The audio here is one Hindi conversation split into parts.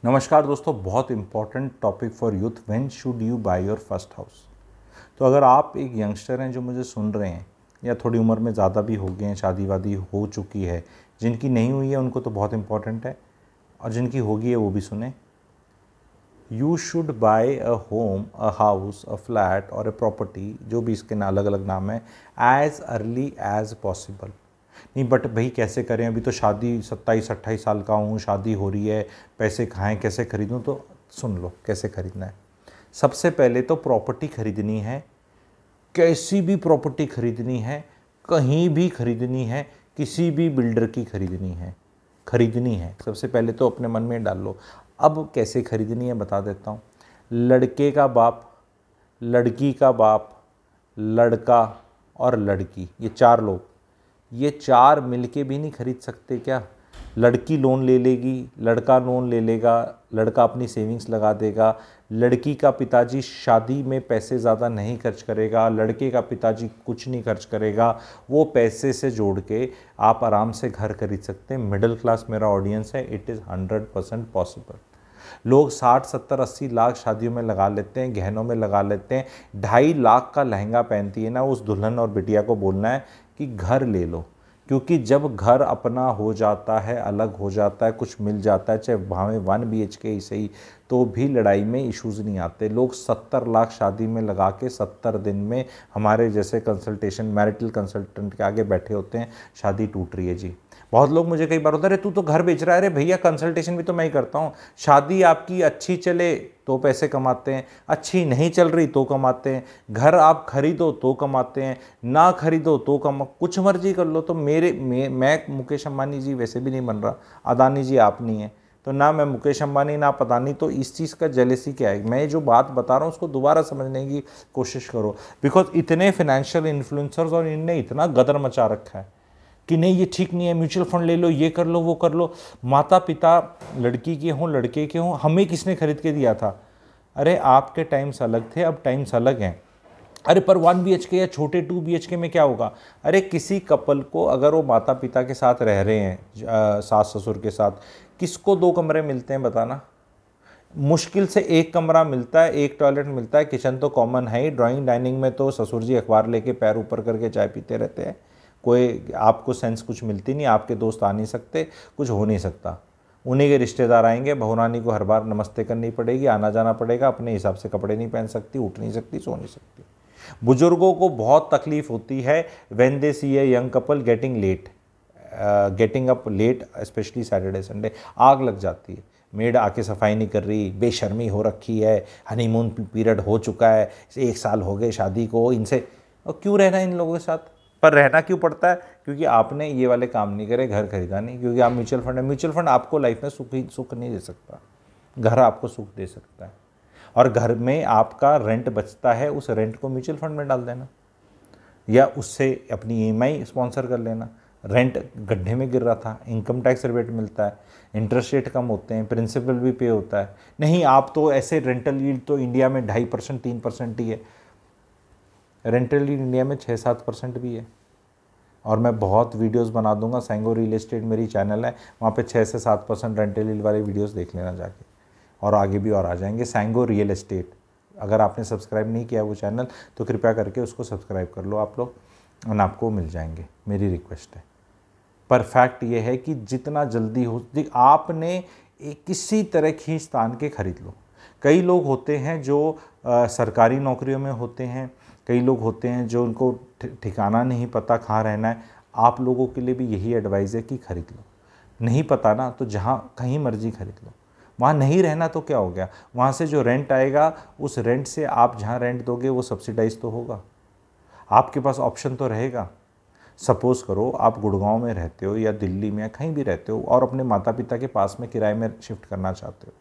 नमस्कार दोस्तों, बहुत important topic for youth, when should you by your first house. तो अगर आप एक यंगस्टर हैं जो मुझे सुन रहे हैं या थोड़ी उम्र में ज़्यादा भी हो गए हैं, शादी वादी हो चुकी है, जिनकी नहीं हुई है उनको तो बहुत इंपॉर्टेंट है, और जिनकी होगी है वो भी सुने। You should buy a home, a house, a flat और अ प्रॉपर्टी, जो भी इसके अलग अलग नाम है, एज अर्ली एज पॉसिबल। नहीं बट भाई कैसे करें, अभी तो शादी 27-28 साल का हूँ, शादी हो रही है, पैसे कहाँ हैं, कैसे खरीदूँ? तो सुन लो कैसे खरीदना है। सबसे पहले तो प्रॉपर्टी खरीदनी है, कैसी भी प्रॉपर्टी खरीदनी है, कहीं भी खरीदनी है, किसी भी बिल्डर की खरीदनी है। सबसे पहले तो अपने मन में डाल लो। अब कैसे खरीदनी है बता देता हूँ। लड़के का बाप, लड़की का बाप, लड़का और लड़की, ये चार लोग, ये चार मिलके भी नहीं खरीद सकते क्या? लड़की लोन ले लेगी, लड़का लोन ले लेगा, लड़का अपनी सेविंग्स लगा देगा, लड़की का पिताजी शादी में पैसे ज़्यादा नहीं खर्च करेगा, लड़के का पिताजी कुछ नहीं खर्च करेगा, वो पैसे से जोड़ के आप आराम से घर खरीद सकते हैं। मिडिल क्लास मेरा ऑडियंस है, इट इज़ 100% पॉसिबल। लोग 60-70-80 लाख शादियों में लगा लेते हैं, गहनों में लगा लेते हैं। 2.5 लाख का लहंगा पहनती है ना, उस दुल्हन और बिटिया को बोलना है कि घर ले लो, क्योंकि जब घर अपना हो जाता है, अलग हो जाता है, कुछ मिल जाता है, चाहे भावें 1 BHK ही सही, तो भी लड़ाई में इश्यूज़ नहीं आते। लोग 70 लाख शादी में लगा के 70 दिन में हमारे जैसे कंसल्टेशन मैरिटल कंसल्टेंट के आगे बैठे होते हैं, शादी टूट रही है जी। बहुत लोग मुझे कई बार होता है, अरे तू तो घर बेच रहा है। अरे भैया, कंसल्टेशन भी तो मैं ही करता हूँ। शादी आपकी अच्छी चले तो पैसे कमाते हैं, अच्छी नहीं चल रही तो कमाते हैं। घर आप खरीदो तो कमाते हैं, ना खरीदो तो कुछ मर्जी कर लो। तो मैं मुकेश अंबानी जी वैसे भी नहीं बन रहा, अदानी जी आप नहीं है, तो ना मैं मुकेश अंबानी ना आप अदानी। तो इस चीज़ का जेलेसी क्या है? मैं जो बात बता रहा हूँ उसको दोबारा समझने की कोशिश करो, बिकॉज इतने फाइनेंशियल इन्फ्लुएंसर्स और इनने इतना गदर मचा रखा है कि नहीं ये ठीक नहीं है, म्यूचुअल फंड ले लो, ये कर लो, वो कर लो। माता पिता लड़की के हों लड़के के हों, हमें किसने खरीद के दिया था? अरे आपके टाइम्स अलग थे, अब टाइम्स अलग हैं। अरे पर 1 BHK या छोटे 2 BHK में क्या होगा? अरे किसी कपल को अगर वो माता पिता के साथ रह रहे हैं, सास ससुर के साथ, किसको 2 कमरे मिलते हैं बताना? मुश्किल से 1 कमरा मिलता है, 1 टॉयलेट मिलता है, किचन तो कॉमन है ही। ड्राइंग डाइनिंग में तो ससुर जी अखबार लेके पैर ऊपर करके चाय पीते रहते हैं, कोई आपको सेंस कुछ मिलती नहीं, आपके दोस्त आ नहीं सकते, कुछ हो नहीं सकता। उन्हीं के रिश्तेदार आएंगे, बहुरानी को हर बार नमस्ते करनी पड़ेगी, आना जाना पड़ेगा, अपने हिसाब से कपड़े नहीं पहन सकती, उठ नहीं सकती, सो नहीं सकती। बुजुर्गों को बहुत तकलीफ होती है when they see a young couple getting up late, specially Saturday Sunday. आग लग जाती है, मेड आके सफाई नहीं कर रही, बेशर्मी हो रखी है, हनीमून पीरियड हो चुका है, 1 साल हो गए शादी को, इनसे और क्यों रहना इन लोगों के साथ? पर रहना क्यों पड़ता है? क्योंकि आपने ये वाले काम नहीं करे, घर खरीदा नहीं, क्योंकि आप म्यूचुअल फंड है। म्यूचुअल फंड आपको लाइफ में सुख नहीं दे सकता, घर आपको सुख दे सकता है। और घर में आपका रेंट बचता है, उस रेंट को म्यूचुअल फंड में डाल देना, या उससे अपनी EMI स्पॉन्सर कर लेना। रेंट गड्ढे में गिर रहा था, इनकम टैक्स रिबेट मिलता है, इंटरेस्ट रेट कम होते हैं, प्रिंसिपल भी पे होता है। नहीं, आप तो ऐसे रेंटल यील्ड तो इंडिया में 2.5% 3% ही है, रेंटल यील्ड इंडिया में 6-7% भी है। और मैं बहुत वीडियोस बना दूंगा, सैंगो रियल एस्टेट मेरी चैनल है, वहाँ पे 6 से 7% रेंटल यील्ड वाले वीडियोस देख लेना जाके, और आगे भी और आ जाएंगे। सैंगो रियल एस्टेट, अगर आपने सब्सक्राइब नहीं किया वो चैनल तो कृपया करके उसको सब्सक्राइब कर लो आप लोग, और आपको मिल जाएंगे, मेरी रिक्वेस्ट है। पर फैक्ट ये है कि जितना जल्दी हो आपने किसी तरह खींचतान के खरीद लो। कई लोग होते हैं जो सरकारी नौकरियों में होते हैं, कई लोग होते हैं जो उनको ठिकाना नहीं पता कहाँ रहना है। आप लोगों के लिए भी यही एडवाइस है कि खरीद लो। नहीं पता ना तो जहाँ कहीं मर्जी खरीद लो। वहाँ नहीं रहना तो क्या हो गया, वहाँ से जो रेंट आएगा उस रेंट से आप जहाँ रेंट दोगे वो सब्सिडाइज तो होगा, आपके पास ऑप्शन तो रहेगा। सपोज़ करो आप गुड़गांव में रहते हो या दिल्ली में या कहीं भी रहते हो और अपने माता पिता के पास में किराए में शिफ्ट करना चाहते हो,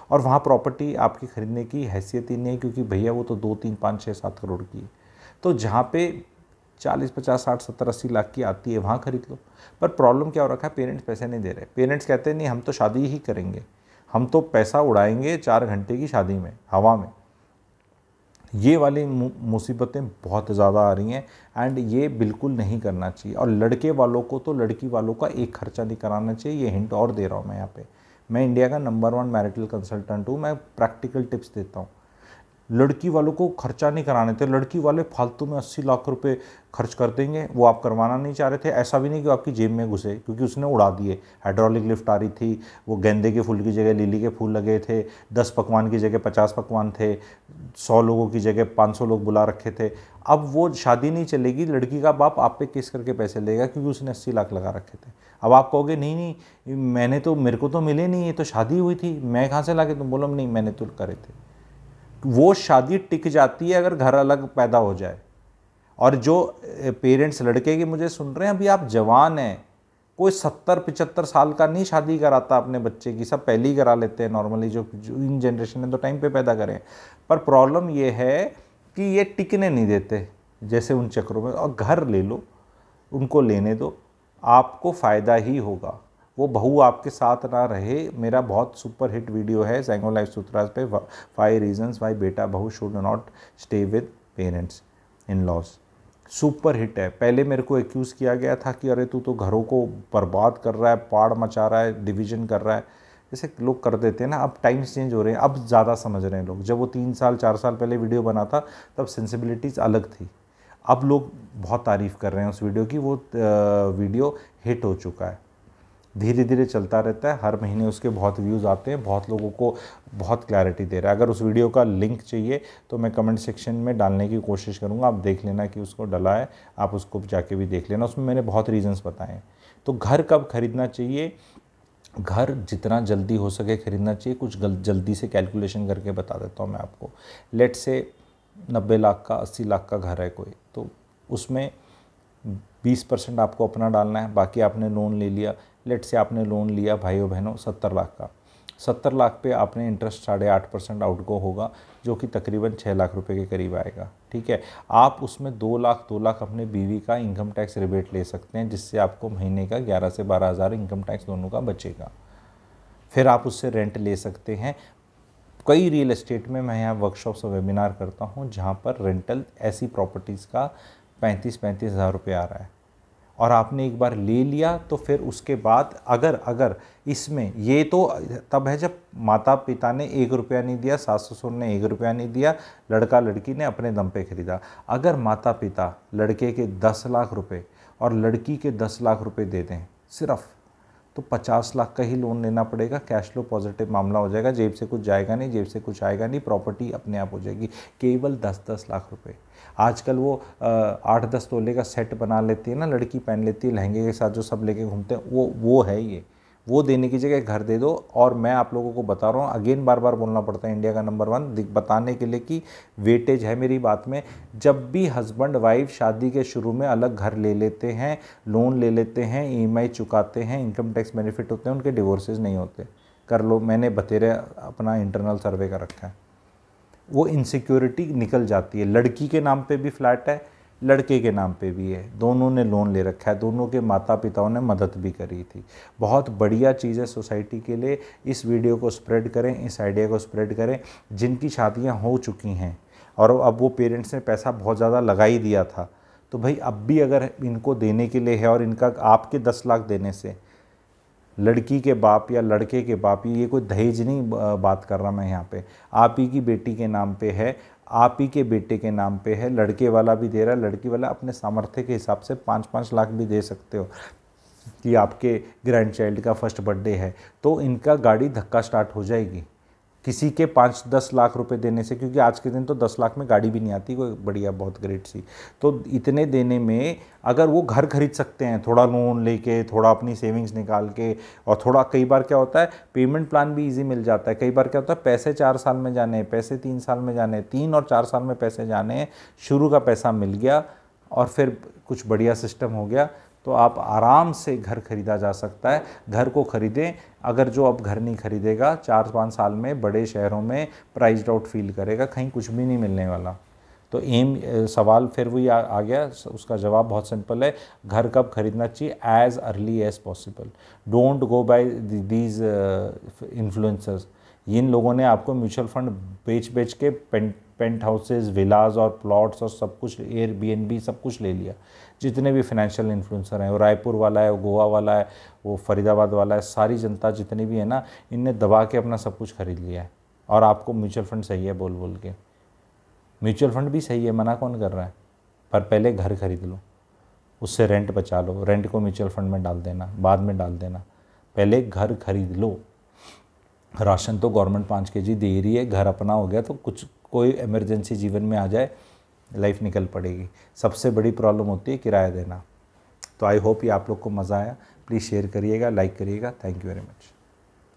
और वहाँ प्रॉपर्टी आपकी खरीदने की हैसियत ही नहीं है, क्योंकि भैया वो तो 2, 3, 5, 6, 7 करोड़ की है। तो जहाँ पे 40, 50, 60, 70, 80 लाख की आती है वहाँ खरीद लो। पर प्रॉब्लम क्या हो रखा है, पेरेंट्स पैसे नहीं दे रहे। पेरेंट्स कहते हैं नहीं हम तो शादी ही करेंगे, हम तो पैसा उड़ाएंगे 4 घंटे की शादी में, हवा में। ये वाली मुसीबतें बहुत ज़्यादा आ रही हैं, एंड ये बिल्कुल नहीं करना चाहिए। और लड़के वालों को तो लड़की वालों का एक खर्चा नहीं कराना चाहिए, ये हिंट और दे रहा हूँ मैं यहाँ पे। मैं इंडिया का नंबर 1 मैरिटल कंसल्टेंट हूँ, मैं प्रैक्टिकल टिप्स देता हूँ। लड़की वालों को खर्चा नहीं कराने थे, लड़की वाले फालतू में 80 लाख रुपए खर्च कर देंगे, वो आप करवाना नहीं चाह रहे थे। ऐसा भी नहीं कि आपकी जेब में घुसे, क्योंकि उसने उड़ा दिए। हाइड्रोलिक लिफ्ट आ रही थी, वो गेंदे के फूल की जगह लिली के फूल लगे थे, 10 पकवान की जगह 50 पकवान थे, 100 लोगों की जगह 500 लोग बुला रखे थे। अब वो शादी नहीं चलेगी, लड़की का बाप आप पे केस करके पैसे लेगा क्योंकि उसने 80 लाख लगा रखे थे। अब आप कहोगे नहीं नहीं मैंने तो, मेरे को तो मिले नहीं, ये तो शादी हुई थी, मैं कहाँ से ला के, तुम बोलो नहीं मैंने तो करे थे। वो शादी टिक जाती है अगर घर अलग पैदा हो जाए। और जो पेरेंट्स लड़के के मुझे सुन रहे हैं, अभी आप जवान हैं, कोई 70-75 साल का नहीं शादी कराता अपने बच्चे की, सब पहले ही करा लेते हैं नॉर्मली, जो इन जनरेशन ने तो टाइम पे पैदा करें। पर प्रॉब्लम ये है कि ये टिकने नहीं देते जैसे उन चक्रों में। और घर ले लो, उनको लेने दो, आपको फ़ायदा ही होगा। वो बहू आपके साथ ना रहे, मेरा बहुत सुपर हिट वीडियो है ज़ायगो लाइफ सूत्रास पे, 5 रीजंस वाई बेटा बहू should not stay with parents in laws. Super hit है। पहले मेरे को एक्यूज़ किया गया था कि अरे तू तो घरों को बर्बाद कर रहा है, पाड़ मचा रहा है, डिवीजन कर रहा है, जैसे लोग कर देते हैं ना। अब टाइम्स चेंज हो रहे हैं, अब ज़्यादा समझ रहे हैं लोग। जब वो 3 साल 4 साल पहले वीडियो बना था तब सेंसिबिलिटीज़ अलग थी। अब लोग बहुत तारीफ़ कर रहे हैं उस वीडियो की, वो वीडियो हिट हो चुका है। धीरे धीरे चलता रहता है, हर महीने उसके बहुत व्यूज़ आते हैं, बहुत लोगों को बहुत क्लैरिटी दे रहा है। अगर उस वीडियो का लिंक चाहिए तो मैं कमेंट सेक्शन में डालने की कोशिश करूँगा, आप देख लेना कि उसको डला है, आप उसको जाके भी देख लेना, उसमें मैंने बहुत रीजंस बताए हैं। तो घर कब खरीदना चाहिए? घर जितना जल्दी हो सके खरीदना चाहिए। कुछ जल्दी से कैलकुलेशन करके बता देता हूँ मैं आपको। लेट से 90 लाख का 80 लाख का घर है कोई, तो उसमें 20% आपको अपना डालना है, बाकी आपने लोन ले लिया। लेट से आपने लोन लिया भाइयों बहनों 70 लाख का, 70 लाख पे आपने इंटरेस्ट 8.5% आउटगो होगा, जो कि तकरीबन 6 लाख रुपए के करीब आएगा। ठीक है, आप उसमें 2 लाख अपने बीवी का इनकम टैक्स रिबेट ले सकते हैं, जिससे आपको महीने का 11 से 12 हज़ार इनकम टैक्स दोनों का बचेगा। फिर आप उससे रेंट ले सकते हैं। कई रियल एस्टेट में मैं यहाँ वर्कशॉप्स और वेबिनार करता हूँ जहाँ पर रेंटल ऐसी प्रॉपर्टीज़ का 35 हज़ार रुपये आ रहा है। और आपने एक बार ले लिया तो फिर उसके बाद अगर इसमें, ये तो तब है जब माता पिता ने 1 रुपया नहीं दिया, सास ससुर ने 1 रुपया नहीं दिया, लड़का लड़की ने अपने दम पे खरीदा। अगर माता पिता लड़के के 10 लाख रुपए और लड़की के 10 लाख रुपए दे दें सिर्फ, तो 50 लाख का ही लोन लेना पड़ेगा। कैश फ्लो पॉजिटिव मामला हो जाएगा, जेब से कुछ जाएगा नहीं, जेब से कुछ आएगा नहीं, प्रॉपर्टी अपने आप हो जाएगी। केवल 10-10 लाख रुपए। आजकल वो 8-10 तोले का सेट बना लेती है ना लड़की, पहन लेती है लहंगे के साथ, जो सब लेके घूमते हैं, वो है ये। वो देने की जगह घर दे दो। और मैं आप लोगों को बता रहा हूँ, अगेन बार बार बोलना पड़ता है, इंडिया का नंबर 1 बताने के लिए कि वेटेज है मेरी बात में। जब भी हस्बैंड वाइफ शादी के शुरू में अलग घर ले लेते हैं, लोन ले लेते हैं, EMI चुकाते हैं, इनकम टैक्स बेनिफिट होते हैं, उनके डिवोर्सेज नहीं होते। कर लो, मैंने बतेरे अपना इंटरनल सर्वे का रखा है। वो इनसिक्योरिटी निकल जाती है। लड़की के नाम पे भी फ्लैट है, लड़के के नाम पे भी है, दोनों ने लोन ले रखा है, दोनों के माता पिताओं ने मदद भी करी थी। बहुत बढ़िया चीज़ है सोसाइटी के लिए। इस वीडियो को स्प्रेड करें, इस आइडिया को स्प्रेड करें। जिनकी शादियां हो चुकी हैं और अब वो पेरेंट्स ने पैसा बहुत ज़्यादा लगा ही दिया था, तो भाई अब भी अगर इनको देने के लिए है, और इनका आपके 10 लाख देने से लड़की के बाप या लड़के के बाप, ये कोई दहेज नहीं बात कर रहा मैं यहाँ पे, आप ही की बेटी के नाम पे है, आप ही के बेटे के नाम पे है, लड़के वाला भी दे रहा है, लड़की वाला अपने सामर्थ्य के हिसाब से 5-5 लाख भी दे सकते हो कि आपके ग्रैंड चाइल्ड का फर्स्ट बर्थडे है, तो इनका गाड़ी धक्का स्टार्ट हो जाएगी। किसी के 5-10 लाख रुपए देने से, क्योंकि आज के दिन तो 10 लाख में गाड़ी भी नहीं आती कोई बढ़िया बहुत ग्रेट सी, तो इतने देने में अगर वो घर खरीद सकते हैं, थोड़ा लोन लेके, थोड़ा अपनी सेविंग्स निकाल के, और थोड़ा, कई बार क्या होता है पेमेंट प्लान भी इजी मिल जाता है। कई बार क्या होता है पैसे 4 साल में जाने हैं, पैसे 3 साल में जाने हैं, 3 और 4 साल में पैसे जाने हैं, शुरू का पैसा मिल गया और फिर कुछ बढ़िया सिस्टम हो गया, तो आप आराम से घर खरीदा जा सकता है। घर को खरीदें। अगर जो अब घर नहीं खरीदेगा 4-5 साल में बड़े शहरों में प्राइस्ड आउट फील करेगा, कहीं कुछ भी नहीं मिलने वाला। तो सवाल फिर वही आ गया, उसका जवाब बहुत सिंपल है, घर कब खरीदना चाहिए? As early as possible. Don't go by these influencers. इन लोगों ने आपको म्यूचुअल फंड बेच के पेंट हाउसेज, विलाज और प्लॉट्स और सब कुछ, एयरबीएनबी सब कुछ ले लिया। जितने भी फाइनेंशियल इन्फ्लुएंसर हैं, वो रायपुर वाला है, वो गोवा वाला है, वो फरीदाबाद वाला है, सारी जनता जितनी भी है ना, इनने दबा के अपना सब कुछ खरीद लिया है। और आपको म्यूचुअल फंड सही है बोल बोल के, म्यूचुअल फंड भी सही है, मना कौन कर रहा है, पर पहले घर खरीद लो, उससे रेंट बचा लो, रेंट को म्यूचुअल फंड में डाल देना, बाद में डाल देना, पहले घर खरीद लो। राशन तो गवर्नमेंट 5 kg दे रही है, घर अपना हो गया तो कुछ कोई इमरजेंसी जीवन में आ जाए, लाइफ निकल पड़ेगी। सबसे बड़ी प्रॉब्लम होती है किराया देना। तो आई होप ये आप लोग को मज़ा आया। प्लीज़ शेयर करिएगा, लाइक करिएगा। Thank you very much.